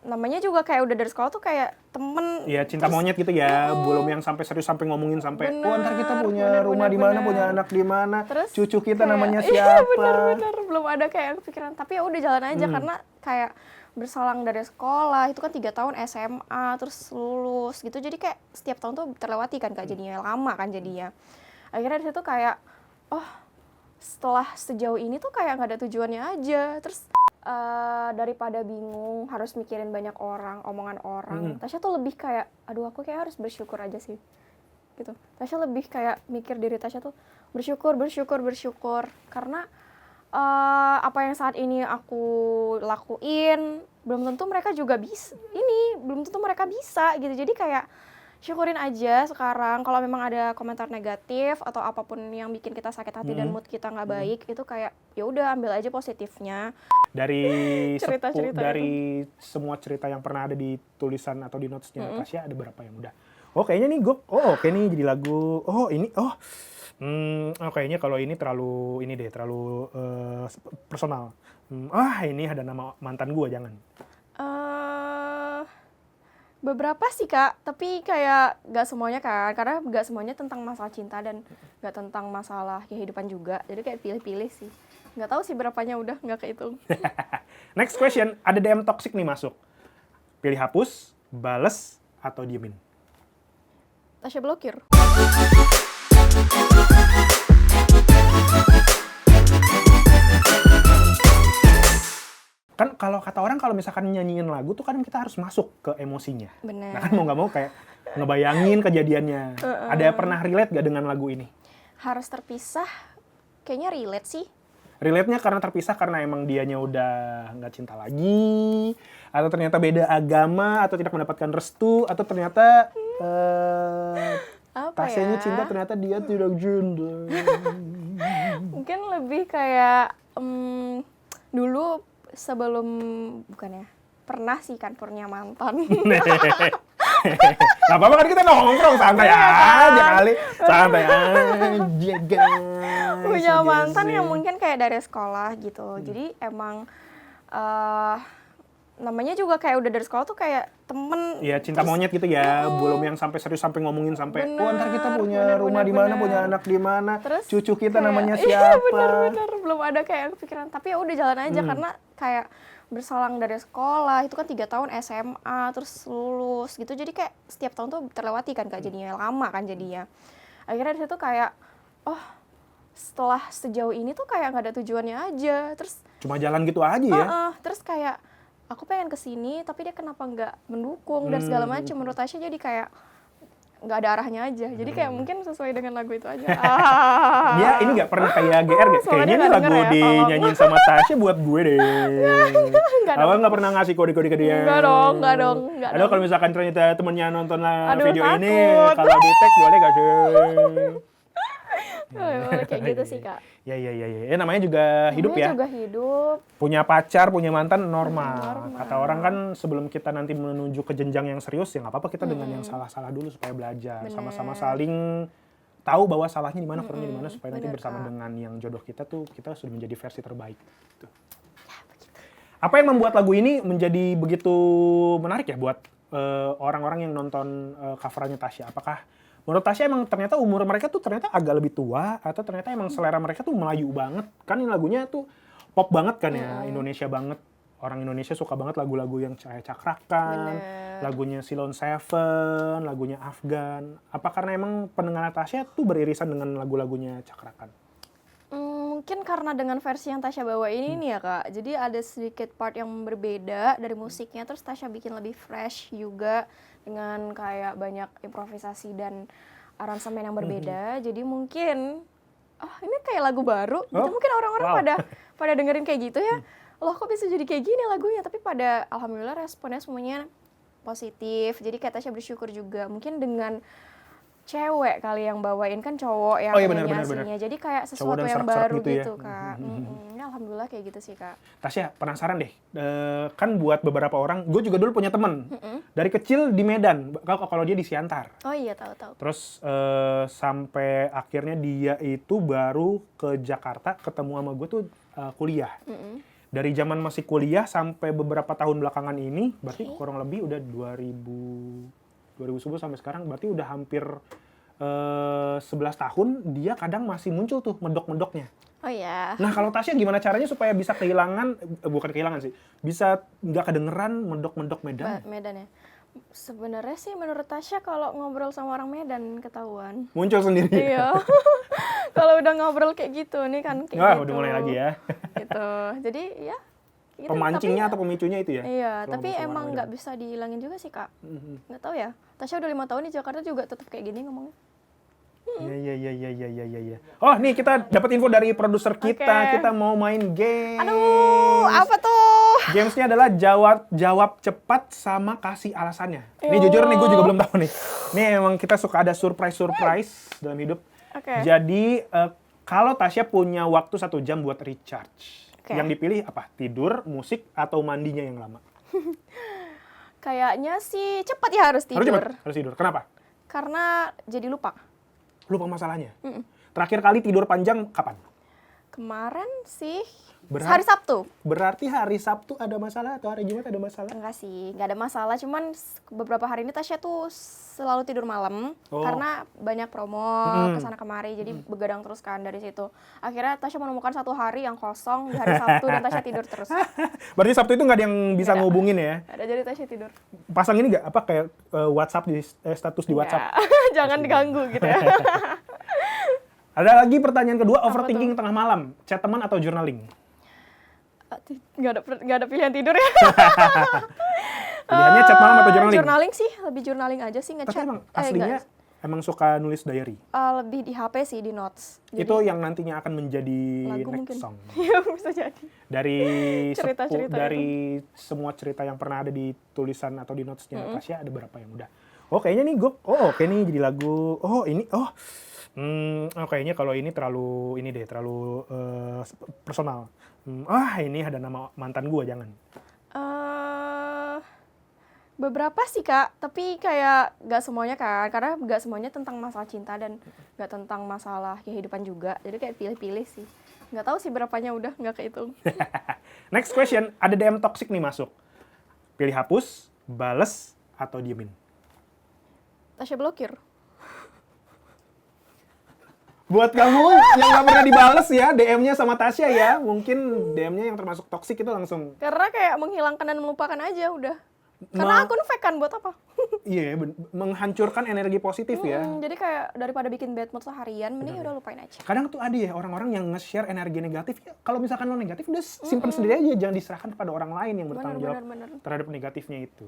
namanya juga kayak udah dari sekolah tuh kayak temen. Iya, cinta monyet gitu ya, belum yang sampai serius sampai ngomongin sampai, oh ntar kita punya rumah di mana, punya anak di mana, Terus cucu kita kayak, namanya iya, siapa. bener-bener belum ada kayak kepikiran, tapi ya udah jalan aja karena kayak berselang dari sekolah itu kan 3 tahun SMA terus lulus gitu, jadi kayak setiap tahun tuh terlewati kan Kak, jadinya lama kan jadinya. Akhirnya dari situ kayak setelah sejauh ini tuh kayak nggak ada tujuannya aja. Terus daripada bingung harus mikirin banyak orang, omongan orang, Tasya tuh lebih kayak, aduh aku kayak harus bersyukur aja sih gitu. Tasya lebih kayak mikir diri Tasya tuh bersyukur karena apa yang saat ini aku lakuin belum tentu mereka juga bisa, belum tentu mereka bisa gitu. Jadi kayak syukurin aja sekarang. Kalau memang ada komentar negatif atau apapun yang bikin kita sakit hati dan mood kita nggak baik, itu kayak ya udah ambil aja positifnya. Dari Cerita-cerita dari semua cerita yang pernah ada di tulisan atau di notesnya Tasya, ada berapa yang udah, oh kayaknya nih gue, oke nih jadi lagu, kayaknya kalau ini terlalu terlalu personal. Ini ada nama mantan gue, jangan. Beberapa sih Kak, tapi kayak gak semuanya kan, karena gak semuanya tentang masalah cinta dan gak tentang masalah kehidupan juga, jadi kayak pilih-pilih sih. Gak tahu sih berapanya, udah gak kehitung. Next question, ada DM toxic nih masuk. Pilih hapus, bales, atau diemin? Tasya blokir. Kan kalau kata orang kalau misalkan nyanyiin lagu tuh kan kita harus masuk ke emosinya. Bener. Nah kan mau nggak mau kayak ngebayangin kejadiannya. Ada pernah relate gak dengan lagu ini? Harus terpisah, kayaknya relate sih. Relate-nya karena terpisah karena emang dianya udah nggak cinta lagi, atau ternyata beda agama, atau tidak mendapatkan restu, atau ternyata Tasyanya cinta ternyata dia tidak cinta. Mungkin lebih kayak dulu sebelum, pernah sih kan punya mantan. Gak apa-apa kan kita nongkrong, santai aja kali. Santai aja guys. Punya mantan yang mungkin kayak dari sekolah gitu. Jadi emang namanya juga kayak udah dari sekolah tuh kayak temen. Iya, cinta monyet gitu ya, belum yang sampai serius sampai ngomongin sampai, oh ntar kita punya rumah di mana, punya anak di mana, cucu kita kayak, namanya iya, siapa. bener-bener belum ada kayak kepikiran, tapi ya udah jalan aja karena kayak berselang dari sekolah itu kan 3 tahun SMA terus lulus gitu, jadi kayak setiap tahun tuh terlewati kan Kak, jadinya lama kan jadinya. Akhirnya dari situ kayak setelah sejauh ini tuh kayak nggak ada tujuannya aja. Terus cuma jalan gitu aja ya. Terus kayak aku pengen kesini tapi dia kenapa nggak mendukung dan segala macam. Menurut Tasya jadi kayak nggak ada arahnya aja. Jadi kayak mungkin sesuai dengan lagu itu aja. Dia ini nggak pernah kayak GR gak? Kayaknya ini lagu dinyanyiin sama Tasya buat gue deh. Awal nggak pernah ngasih kode-kode ke dia. Enggak dong. Aduh, kalau misalkan ternyata temennya nonton video ini, kalau di tag boleh gak sih? Kayak gitu sih Kak. Ya, namanya juga hidup ya. Namanya juga hidup. Punya pacar, punya mantan normal. Kata orang kan sebelum kita nanti menuju ke jenjang yang serius, ya nggak apa-apa kita dengan yang salah-salah dulu supaya belajar. Bener. Sama-sama saling tahu bahwa salahnya di mana, kurangnya di mana, supaya nanti bersama Kak. dengan yang jodoh kita tuh kita sudah menjadi versi terbaik. Gitu. Apa yang membuat lagu ini menjadi begitu menarik ya buat orang-orang yang nonton cover-nya Tasya? Apakah menurut Tasya emang ternyata umur mereka tuh ternyata agak lebih tua, atau ternyata emang selera mereka tuh Melayu banget? Kan ini lagunya tuh pop banget kan ya, Indonesia banget. Orang Indonesia suka banget lagu-lagu yang cakrakan, lagunya Silon Seven, lagunya Afgan. Apa karena emang pendengar Tasya tuh beririsan dengan lagu-lagunya cakrakan? Mungkin karena dengan versi yang Tasya bawa ini nih ya Kak, jadi ada sedikit part yang berbeda dari musiknya, terus Tasya bikin lebih fresh juga dengan kayak banyak improvisasi dan aransemen yang berbeda. Jadi mungkin ini kayak lagu baru gitu, mungkin orang-orang pada dengerin kayak gitu ya. Loh kok bisa jadi kayak gini lagunya, tapi pada alhamdulillah responnya semuanya positif. Jadi kayak Tasya bersyukur juga mungkin dengan cewek kali yang bawain, kan cowok yang nyanyi aslinya. Jadi kayak sesuatu yang baru gitu Kak. Alhamdulillah kayak gitu sih Kak. Tasya, penasaran deh. Kan buat beberapa orang, gue juga dulu punya temen. Dari kecil di Medan, kalau dia di Siantar. Oh iya, tahu. Terus sampai akhirnya dia itu baru ke Jakarta ketemu sama gue tuh kuliah. Dari zaman masih kuliah sampai beberapa tahun belakangan ini, berarti kurang lebih udah 2010 sampai sekarang, berarti udah hampir 11 tahun, dia kadang masih muncul tuh medok-medoknya. Oh iya. Nah, kalau Tasya gimana caranya supaya bisa kehilangan, bukan kehilangan sih, bisa nggak kedengeran medok-medok Medan? Medan ya. Sebenarnya sih menurut Tasya kalau ngobrol sama orang Medan ketahuan. Muncul sendiri. Iya. Kalau udah ngobrol kayak gitu nih kan kayak Wah, gitu. udah mulai lagi ya. Gitu. Jadi ya gitu, Pemancingnya tapi, atau pemicunya itu ya? iya, Kalau tapi ngobrol sama emang orang nggak Medan. bisa dihilangin juga sih, Kak. Mhm. Nggak tahu ya. Tasya udah 5 tahun di Jakarta juga tetap kayak gini ngomongnya. Iya. Oh, nih kita dapat info dari produser kita. Oke. Kita mau main game. Aduh, apa tuh? Gamesnya adalah jawab cepat sama kasih alasannya. Ini Yo. jujur nih, gue juga belum tahu nih. Nih emang kita suka ada surprise dalam hidup. Oke. Jadi kalau Tasya punya waktu 1 jam buat recharge, Oke. yang dipilih apa? Tidur, musik, atau mandinya yang lama? Kayaknya sih cepat ya harus Harus tidur. cepat, harus tidur. Kenapa? Karena jadi lupa. Lupa masalahnya. Terakhir kali tidur panjang kapan? Kemarin sih Berarti- hari Sabtu. Berarti hari Sabtu ada masalah atau hari Jumat ada masalah? Enggak sih, nggak ada masalah. Cuman beberapa hari ini Tasya tuh selalu tidur malam Oh. karena banyak promo kesana kemari. Jadi begadang terus kan dari situ. Akhirnya Tasya menemukan satu hari yang kosong di hari Sabtu dan Tasya tidur terus. Berarti Sabtu itu nggak ada yang bisa Nggak ada. ngehubungin ya? Ada jadi Tasya tidur. Pasang ini nggak apa kayak WhatsApp di status di WhatsApp? Ya, jangan diganggu gitu ya. Ada lagi pertanyaan kedua, Apa overthinking tengah malam, chat teman atau journaling? Nggak ada pilihan tidur ya. Pilihannya chat malam atau journaling? Journaling sih, lebih journaling aja sih Tapi ngechat. emang aslinya emang suka nulis diary. Lebih di HP sih, di notes. Itu yang nantinya akan menjadi Lagu next mungkin. song. Iya, bisa jadi. Dari Cerita-cerita dari semua cerita yang pernah ada di tulisan atau di notesnya Tasya, ada berapa yang udah. Oh kayaknya nih gue, oke nih jadi lagu. Oh ini, kayaknya kalau ini terlalu personal. Ini ada nama mantan gue, jangan. Beberapa sih Kak, tapi kayak gak semuanya kan, karena gak semuanya tentang masalah cinta dan gak tentang masalah kehidupan juga, jadi kayak pilih-pilih sih. Gak tahu sih berapanya udah, gak kehitung. Next question, ada DM toxic nih masuk. Pilih hapus, bales, atau diemin? Tasya blokir. Buat kamu yang nggak pernah dibales ya DM-nya sama Tasya ya, mungkin DM-nya yang termasuk toxic itu langsung Karena kayak menghilangkan dan melupakan aja udah. Karena akun fake kan, buat apa? iya menghancurkan energi positif ya. Jadi kayak daripada bikin bad mood seharian, mending udah lupain aja. Kadang tuh ada ya orang-orang yang nge-share energi negatif. Ya, kalau misalkan lo negatif, udah simpan sendiri aja, jangan diserahkan kepada orang lain yang bertanggung jawab Bener. terhadap negatifnya itu.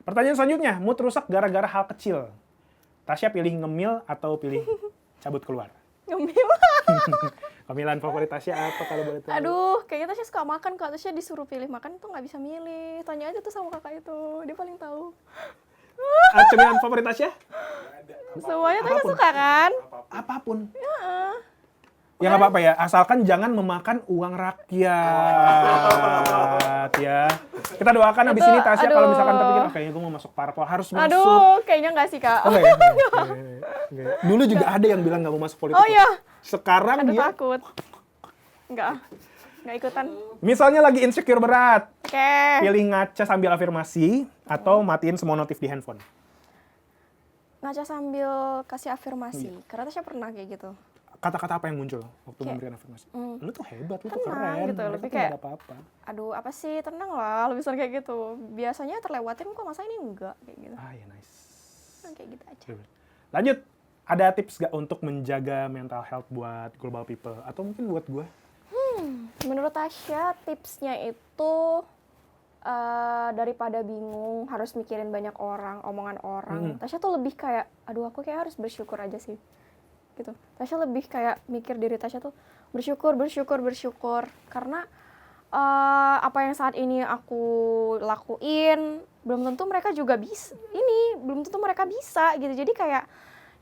Pertanyaan selanjutnya, mood rusak gara-gara hal kecil. Tasya pilih ngemil atau pilih cabut keluar? Ngemil. Pemilihan favorit Tasya apa kalau boleh tahu? Aduh, kayaknya Tasya suka makan. Kalau Tasya disuruh pilih makan tuh nggak bisa milih. Tanya aja tuh sama kakak itu, dia paling tahu. Cemilan favorit Tasya? Semuanya Tasya suka kan? Apapun. Ya nggak apa-apa ya, asalkan jangan memakan uang rakyat ya. Kita doakan abis ini Tasya kalau misalkan terpikir, kayaknya gue mau masuk parpol, harus masuk. Aduh, kayaknya nggak sih Kak. Enggak ya? Enggak. Dulu juga ada yang bilang nggak mau masuk politik. Oh iya, Sekarang aduh dia, takut. Nggak ikutan. misalnya lagi insecure berat, Oke. pilih ngaca sambil afirmasi atau matiin semua notif di handphone. Ngaca sambil kasih afirmasi. Karena Tasya pernah kayak gitu. Kata-kata apa yang muncul waktu Kayak, memberikan afirmasi? Lu tuh hebat, lu tuh tenang keren, gitu, mereka lebih tuh kayak, nggak ada apa-apa. Aduh, apa sih? Tenang lah, lebih sering kayak gitu. Biasanya terlewatin kok, masa ini enggak kayak gitu. Ya nice. Nah, kayak gitu aja. Lanjut, ada tips gak untuk menjaga mental health buat global people? Atau mungkin buat gue? Menurut Tasya, tipsnya itu daripada bingung, harus mikirin banyak orang, omongan orang. Tasya tuh lebih kayak, aduh aku kayak harus bersyukur aja sih. Gitu. Tasya lebih kayak mikir diri Tasya tuh bersyukur. Karena apa yang saat ini aku lakuin, belum tentu mereka juga bisa. Belum tentu mereka bisa gitu. Jadi kayak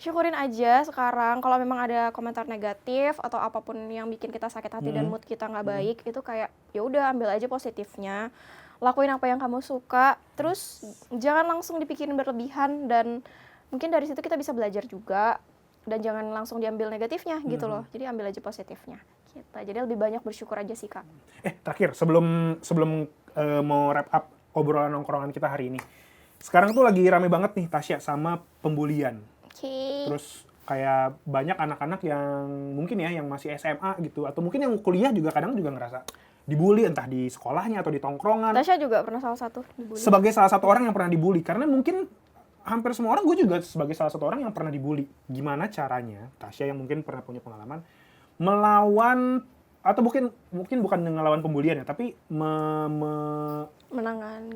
syukurin aja sekarang. Kalau memang ada komentar negatif atau apapun yang bikin kita sakit hati dan mood kita nggak baik, itu kayak ya udah ambil aja positifnya. Lakuin apa yang kamu suka. Terus jangan langsung dipikirin berlebihan, dan mungkin dari situ kita bisa belajar juga. Dan jangan langsung diambil negatifnya gitu loh. Jadi ambil aja positifnya. Gitu. Jadi lebih banyak bersyukur aja sih, Kak. Terakhir sebelum mau wrap up obrolan nongkrongan kita hari ini. Sekarang tuh lagi rame banget nih Tasya sama pembulian. Oke. Terus kayak banyak anak-anak yang mungkin ya yang masih SMA gitu atau mungkin yang kuliah juga kadang juga ngerasa dibully entah di sekolahnya atau di tongkrongan. Tasya juga pernah salah satu dibully. Sebagai salah satu orang yang pernah dibully karena mungkin hampir semua orang, gue juga sebagai salah satu orang yang pernah dibully. Gimana caranya Tasya yang mungkin pernah punya pengalaman melawan atau mungkin bukan ngelawan pembulian ya, tapi menangani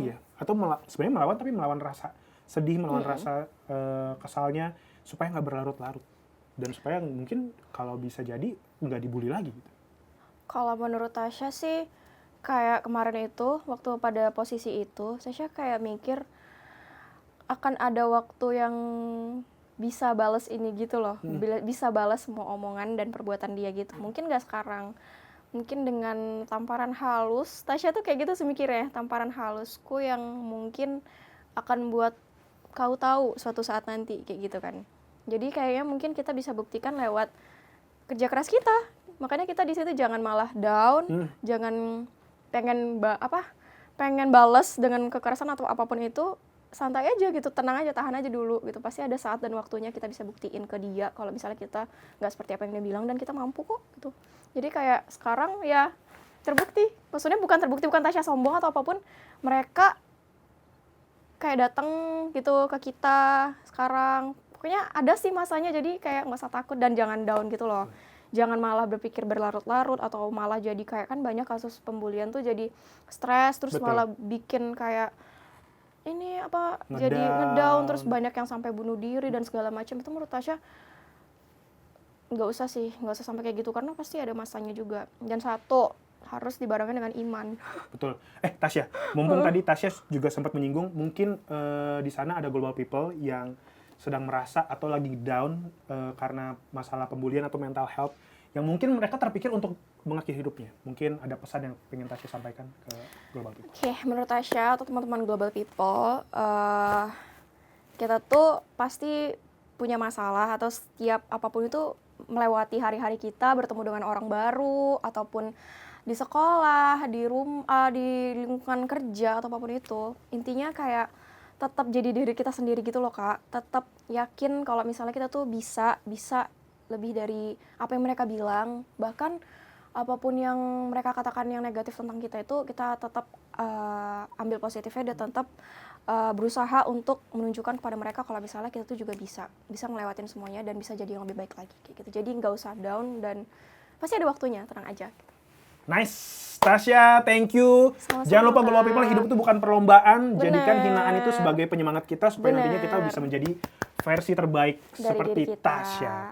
gitu. ya, atau sebenarnya melawan tapi melawan rasa sedih, melawan rasa kesalnya supaya nggak berlarut-larut dan supaya mungkin kalau bisa jadi nggak dibully lagi gitu. Kalau menurut Tasya sih kayak kemarin itu waktu pada posisi itu, Tasya kayak mikir akan ada waktu yang bisa balas ini gitu loh, bisa balas semua omongan dan perbuatan dia gitu. Mungkin nggak sekarang, mungkin dengan tamparan halus. Tasya tuh kayak gitu semikirnya, tamparan halusku yang mungkin akan buat kau tahu suatu saat nanti kayak gitu kan. Jadi kayaknya mungkin kita bisa buktikan lewat kerja keras kita. Makanya kita di situ jangan malah down, jangan pengen pengen balas dengan kekerasan atau apapun itu. Santai aja gitu, tenang aja, tahan aja dulu gitu. Pasti ada saat dan waktunya kita bisa buktiin ke dia kalau misalnya kita nggak seperti apa yang dia bilang dan kita mampu kok gitu. Jadi kayak sekarang ya terbukti, maksudnya bukan Tasya sombong atau apapun, mereka kayak datang gitu ke kita sekarang. Pokoknya ada sih masanya, jadi kayak nggak usah takut dan jangan down gitu loh. Jangan malah berpikir berlarut-larut atau malah jadi kayak, kan banyak kasus pembulian tuh jadi stres terus Betul. malah bikin kayak ini jadi Ngedown. ngedown, terus banyak yang sampai bunuh diri dan segala macam. Itu menurut Tasya nggak usah sampai kayak gitu karena pasti ada masanya juga. Dan satu, harus dibarengin dengan iman. Betul. Tasya, mumpung tadi Tasya juga sempat menyinggung mungkin di sana ada global people yang sedang merasa atau lagi down karena masalah pembulian atau mental health yang mungkin mereka terpikir untuk mengakhiri hidupnya. Mungkin ada pesan yang pengen Tasya sampaikan ke global people. Oke, menurut Tasya atau teman-teman global people, kita tuh pasti punya masalah atau setiap apapun itu melewati hari-hari kita bertemu dengan orang baru ataupun di sekolah, di rumah, di lingkungan kerja atau apapun itu. Intinya kayak tetap jadi diri kita sendiri gitu loh, Kak. Tetap yakin kalau misalnya kita tuh bisa lebih dari apa yang mereka bilang. Bahkan apapun yang mereka katakan yang negatif tentang kita itu, kita tetap ambil positifnya dan tetap berusaha untuk menunjukkan kepada mereka kalau misalnya kita tuh juga bisa ngelewatin semuanya dan bisa jadi yang lebih baik lagi kayak gitu. Jadi nggak usah down dan pasti ada waktunya, tenang aja. Nice, Tasya, thank you. Sama-sama, Jangan lupa Kak. global people, hidup itu bukan perlombaan. Bener. Jadikan hinaan itu sebagai penyemangat kita supaya nantinya kita Bener. bisa menjadi versi terbaik Dari seperti diri kita. Tasya.